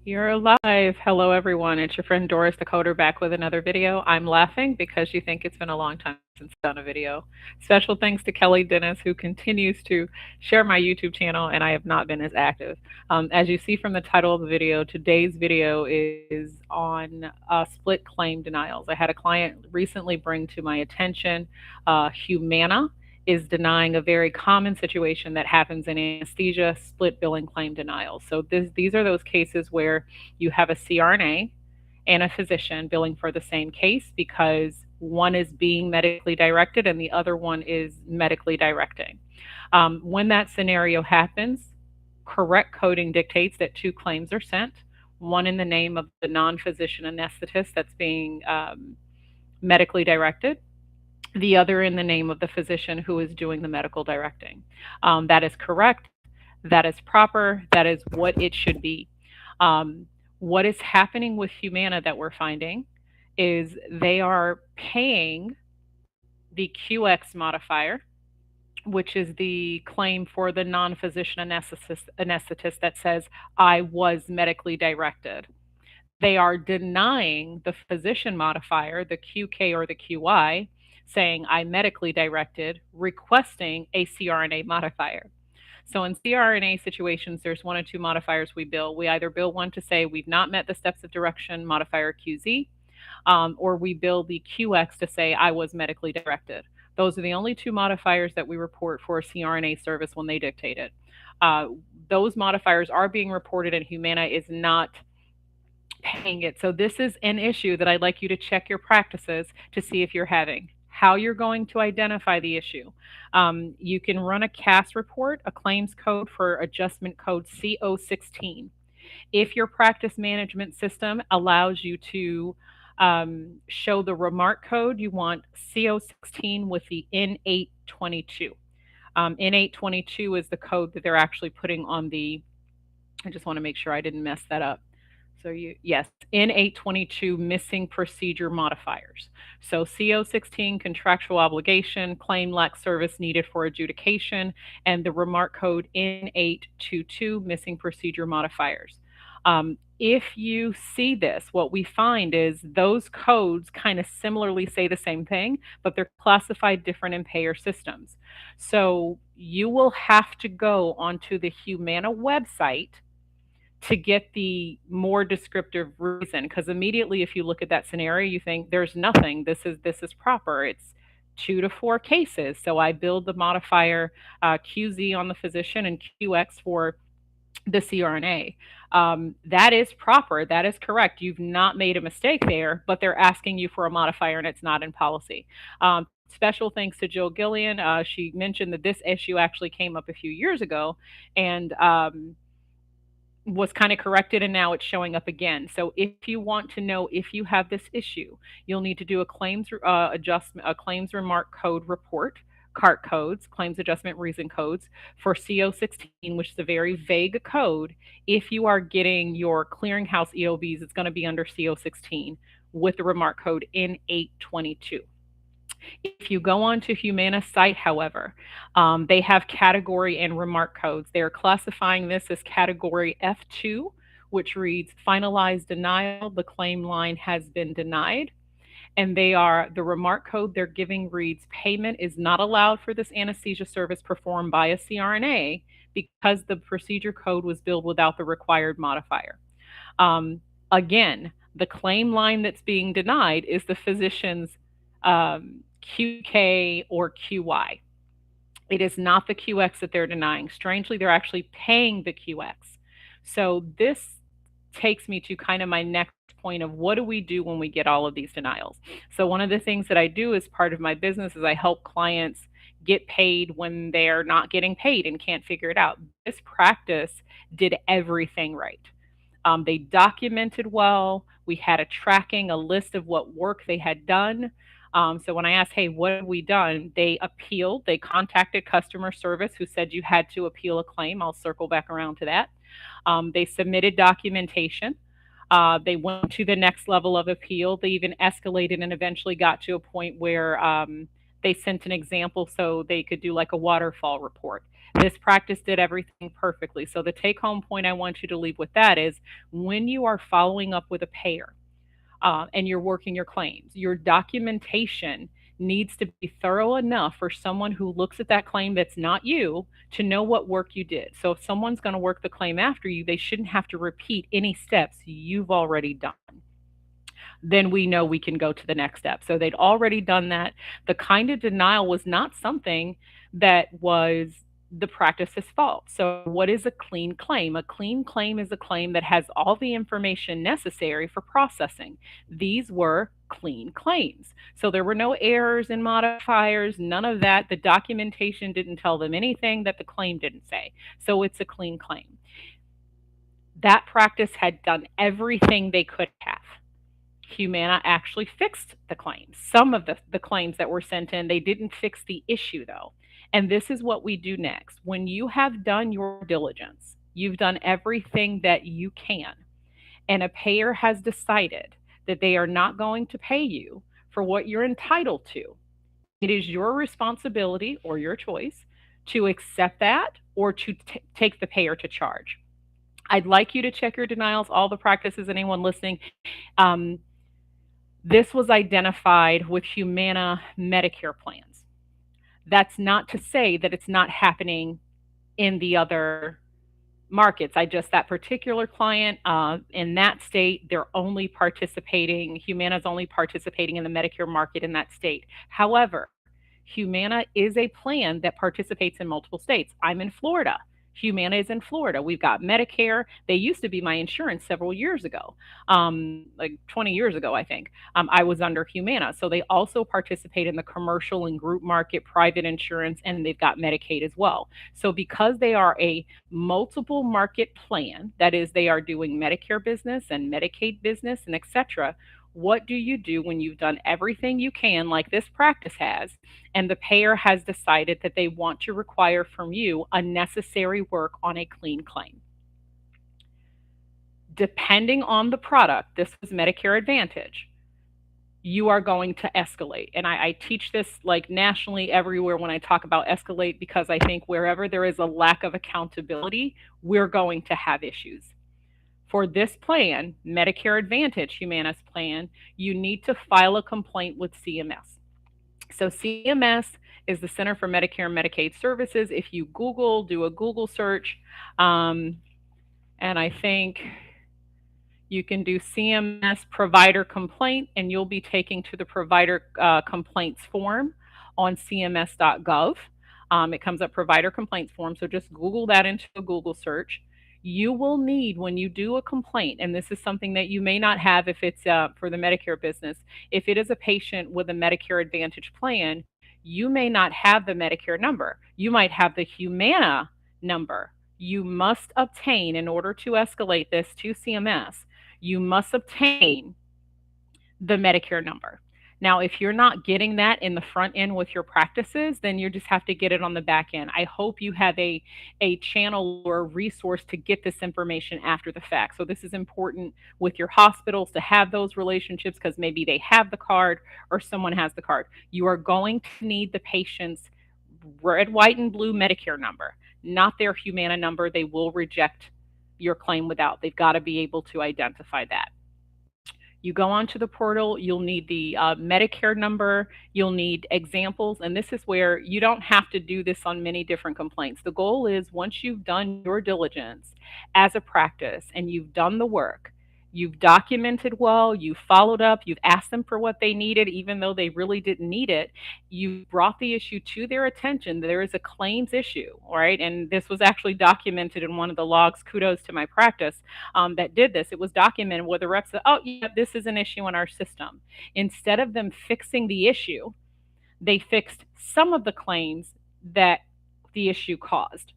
You're live. Hello, everyone. It's your friend Doris the Coder back with another video. I'm laughing because you think it's been a long time since I've done a video. Special thanks to Kelly Dennis, who continues to share my YouTube channel, and I have not been as active. As you see from the title of the video, today's video is on split claim denials. I had a client recently bring to my attention Humana is denying a very common situation that happens in anesthesia, split billing claim denials. So these are those cases where you have a CRNA and a physician billing for the same case because one is being medically directed and the other one is medically directing. When that scenario happens, correct coding dictates that two claims are sent, one in the name of the non-physician anesthetist that's being medically directed, the other in the name of the physician who is doing the medical directing. That is correct. That is proper. That is what it should be. What is happening with Humana that we're finding is they are paying the QX modifier, which is the claim for the non-physician anesthetist that says, I was medically directed. They are denying the physician modifier, the QK or the QI, saying I medically directed, requesting a CRNA modifier. So in CRNA situations, there's one or two modifiers we bill. We either bill one to say we've not met the steps of direction, modifier QZ, or we bill the QX to say I was medically directed. Those are the only two modifiers that we report for a CRNA service when they dictate it. Those modifiers are being reported and Humana is not paying it. So this is an issue that I'd like you to check your practices to see if you're having. How you're going to identify the issue. You can run a CAS report, a claims code for adjustment code CO16. If your practice management system allows you to show the remark code, you want CO16 with the N822. N822 is the code that they're actually putting on the, I just want to make sure I didn't mess that up. So yes, N822 missing procedure modifiers. So CO16 contractual obligation, claim lack service needed for adjudication, and the remark code N822 missing procedure modifiers. If you see this, what we find is those codes kind of similarly say the same thing, but they're classified different in payer systems. So you will have to go onto the Humana website to get the more descriptive reason, because immediately if you look at that scenario you think there's nothing, this is proper, it's 2 to 4 cases, so I build the modifier QZ on the physician and QX for the CRNA. That is proper, that is correct, you've not made a mistake there, but they're asking you for a modifier and it's not in policy. Special thanks to Jill Gillian. She mentioned that this issue actually came up a few years ago and was kind of corrected and now it's showing up again. So if you want to know if you have this issue, you'll need to do a claims adjustment, a claims remark code report, CART codes, claims adjustment reason codes for CO16, which is a very vague code. If you are getting your clearinghouse EOBs, it's going to be under CO16 with the remark code N822. If you go onto Humana's site, however, they have category and remark codes. They are classifying this as category F2, which reads finalized denial, the claim line has been denied. And the remark code they're giving reads payment is not allowed for this anesthesia service performed by a CRNA because the procedure code was billed without the required modifier. Again, the claim line that's being denied is the physician's QK or QY. It is not the QX that they're denying. Strangely, they're actually paying the QX. So this takes me to kind of my next point of what do we do when we get all of these denials. So one of the things that I do as part of my business is I help clients get paid when they're not getting paid and can't figure it out. This practice did everything right. They documented well. We had a list of what work they had done. So when I asked, hey, what have we done? They appealed. They contacted customer service who said you had to appeal a claim. I'll circle back around to that. They submitted documentation. They went to the next level of appeal. They even escalated and eventually got to a point where they sent an example so they could do like a waterfall report. This practice did everything perfectly. So the take home point I want you to leave with that is when you are following up with a payer, and you're working your claims, your documentation needs to be thorough enough for someone who looks at that claim that's not you to know what work you did. So if someone's going to work the claim after you, they shouldn't have to repeat any steps you've already done. Then we know we can go to the next step. So they'd already done that. The kind of denial was not something that was the practice's fault. So, what is a clean claim? A clean claim is a claim that has all the information necessary for processing. These were clean claims. So, there were no errors in modifiers, none of that. The documentation didn't tell them anything that the claim didn't say. So, it's a clean claim. That practice had done everything they could have. Humana actually fixed the claims. Some of the claims that were sent in, they didn't fix the issue though. And this is what we do next. When you have done your diligence, you've done everything that you can, and a payer has decided that they are not going to pay you for what you're entitled to, it is your responsibility or your choice to accept that or to take the payer to charge. I'd like you to check your denials, all the practices, anyone listening. Um, this was identified with Humana Medicare plans. That's not to say that it's not happening in the other markets. That particular client in that state, they're only participating, Humana's only participating in the Medicare market in that state. However, Humana is a plan that participates in multiple states. I'm in Florida. Humana is in Florida. We've got Medicare. They used to be my insurance several years ago, like 20 years ago, I think. I was under Humana. So they also participate in the commercial and group market, private insurance, and they've got Medicaid as well. So because they are a multiple market plan, that is, they are doing Medicare business and Medicaid business and etc., what do you do when you've done everything you can, like this practice has, and the payer has decided that they want to require from you unnecessary work on a clean claim? Depending on the product, this was Medicare Advantage, you are going to escalate. And I teach this like nationally everywhere when I talk about escalate, because I think wherever there is a lack of accountability, we're going to have issues. For this plan, Medicare Advantage, Humana's plan, you need to file a complaint with CMS. So CMS is the Center for Medicare and Medicaid Services. If you do a Google search, and I think you can do CMS provider complaint, and you'll be taken to the provider complaints form on cms.gov. It comes up provider complaints form. So just Google that into a Google search. You will need, when you do a complaint, and this is something that you may not have if it's for the Medicare business, if it is a patient with a Medicare Advantage plan, you may not have the Medicare number. You might have the Humana number. You must obtain, in order to escalate this to CMS, you must obtain the Medicare number. Now, if you're not getting that in the front end with your practices, then you just have to get it on the back end. I hope you have a channel or a resource to get this information after the fact. So this is important with your hospitals to have those relationships, because maybe they have the card or someone has the card. You are going to need the patient's red, white, and blue Medicare number, not their Humana number. They will reject your claim without. They've got to be able to identify that. You go onto the portal, you'll need the Medicare number, you'll need examples, and this is where you don't have to do this on many different complaints. The goal is, once you've done your diligence as a practice and you've done the work, you've documented well, you've followed up, you've asked them for what they needed, even though they really didn't need it, you brought the issue to their attention. There is a claims issue, right? And this was actually documented in one of the logs. Kudos to my practice that did this. It was documented where the rep said, oh, yeah, this is an issue in our system. Instead of them fixing the issue, they fixed some of the claims that the issue caused,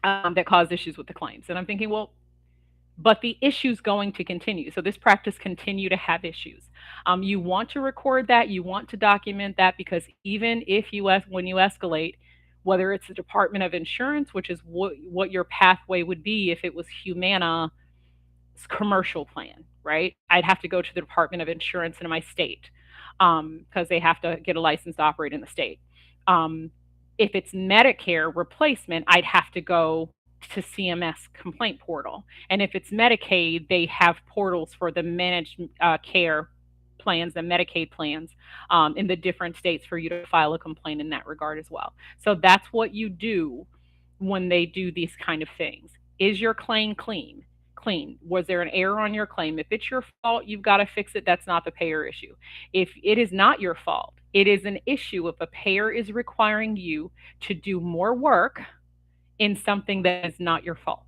that caused issues with the claims. And I'm thinking, well, but the issue's going to continue. So this practice continue to have issues. You want to record that, you want to document that, because even if when you escalate, whether it's the Department of Insurance, which is what your pathway would be if it was Humana's commercial plan, right? I'd have to go to the Department of Insurance in my state, because they have to get a license to operate in the state. If it's Medicare replacement, I'd have to go to CMS complaint portal. And if it's Medicaid, they have portals for the managed care plans, the Medicaid plans in the different states for you to file a complaint in that regard as well. So that's what you do when they do these kind of things. Is your claim clean? Clean. Was there an error on your claim? If it's your fault, you've got to fix it. That's not the payer issue. If it is not your fault, it is an issue if a payer is requiring you to do more work in something that is not your fault.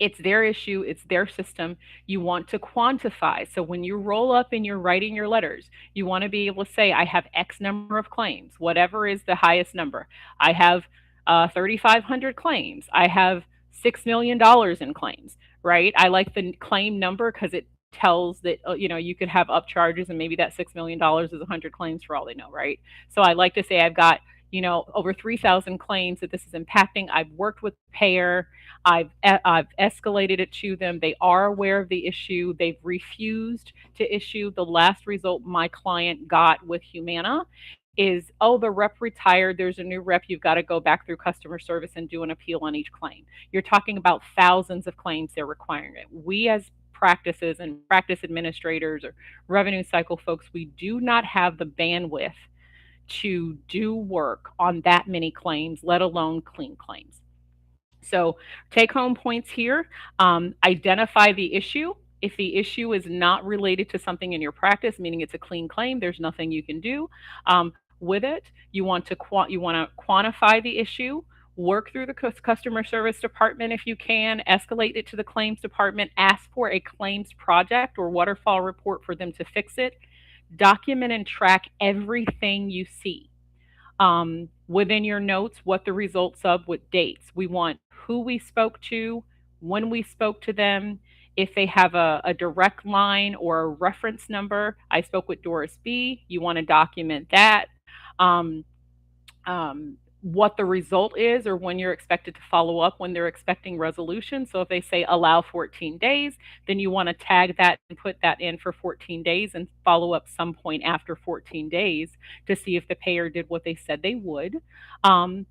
It's their issue, it's their system. You want to quantify. So when you roll up and you're writing your letters, you want to be able to say, I have X number of claims, whatever is the highest number. I have 3,500 claims. I have $6 million in claims, right? I like the claim number because it tells that you could have upcharges, and maybe that $6 million is 100 claims for all they know, right? So I like to say I've got over 3,000 claims that this is impacting. I've worked with the payer. I've escalated it to them. They are aware of the issue. They've refused to issue. The last result my client got with Humana is, oh, the rep retired. There's a new rep. You've got to go back through customer service and do an appeal on each claim. You're talking about thousands of claims they're requiring it. We as practices and practice administrators or revenue cycle folks, we do not have the bandwidth to do work on that many claims, let alone clean claims. So take home points here, identify the issue. If the issue is not related to something in your practice, meaning it's a clean claim, there's nothing you can do with it. You want to quantify the issue, work through the customer service department if you can, escalate it to the claims department, ask for a claims project or waterfall report for them to fix it. Document and track everything you see. Within your notes, what the results of, with dates. We want who we spoke to, when we spoke to them, if they have a direct line or a reference number. I spoke with Doris B. You want to document that. What the result is, or when you're expected to follow up, when they're expecting resolution. So if they say allow 14 days, then you want to tag that and put that in for 14 days and follow up some point after 14 days to see if the payer did what they said they would. And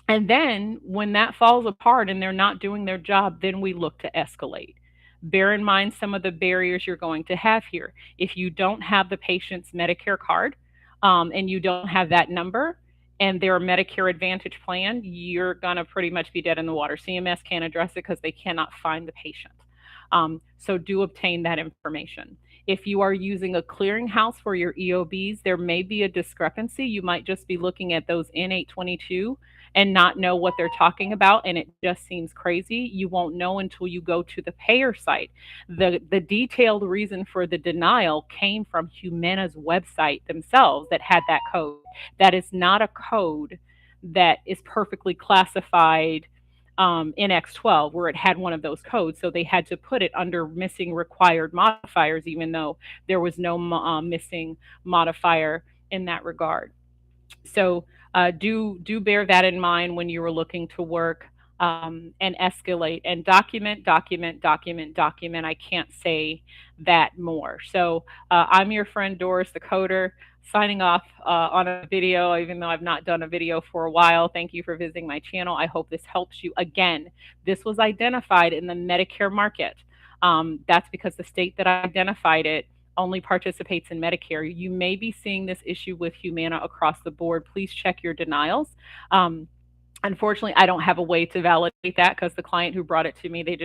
then when that falls apart and they're not doing their job, then we look to escalate. Bear in mind some of the barriers you're going to have here. If you don't have the patient's Medicare card and you don't have that number, and their Medicare Advantage plan, you're going to pretty much be dead in the water. CMS can't address it because they cannot find the patient. So do obtain that information. If you are using a clearinghouse for your EOBs, there may be a discrepancy. You might just be looking at those N822 and not know what they're talking about, and it just seems crazy. You won't know until you go to the payer site. The detailed reason for the denial came from Humana's website themselves that had that code. That is not a code that is perfectly classified in X12 where it had one of those codes. So they had to put it under missing required modifiers, even though there was no missing modifier in that regard. So do bear that in mind when you are looking to work and escalate and document. I can't say that more. So I'm your friend Doris, the coder, signing off on a video, even though I've not done a video for a while. Thank you for visiting my channel. I hope this helps you. Again, this was identified in the Medicare market. That's because the state that identified it only participates in Medicare. You may be seeing this issue with Humana across the board. Please check your denials. Unfortunately, I don't have a way to validate that because the client who brought it to me, they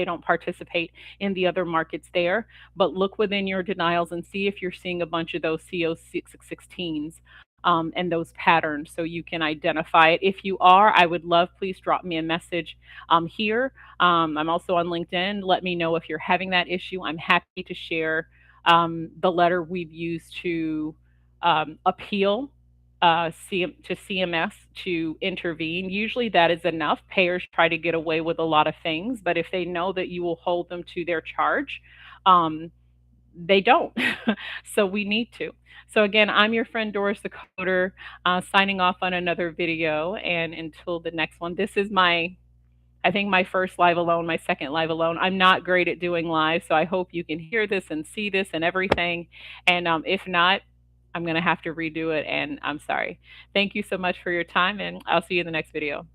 don't participate in the other markets there. But look within your denials and see if you're seeing a bunch of those CO616s and those patterns so you can identify it. If you are, I would love, please drop me a message here. I'm also on LinkedIn. Let me know if you're having that issue. I'm happy to share the letter we've used to appeal to CMS to intervene. Usually that is enough. Payers try to get away with a lot of things, but if they know that you will hold them to their charge, they don't. So we need to. So again, I'm your friend Doris the Coder, signing off on another video. And until the next one, this is I think my first live alone, my second live alone. I'm not great at doing live, so I hope you can hear this and see this and everything. And if not, I'm going to have to redo it, and I'm sorry. Thank you so much for your time, and I'll see you in the next video.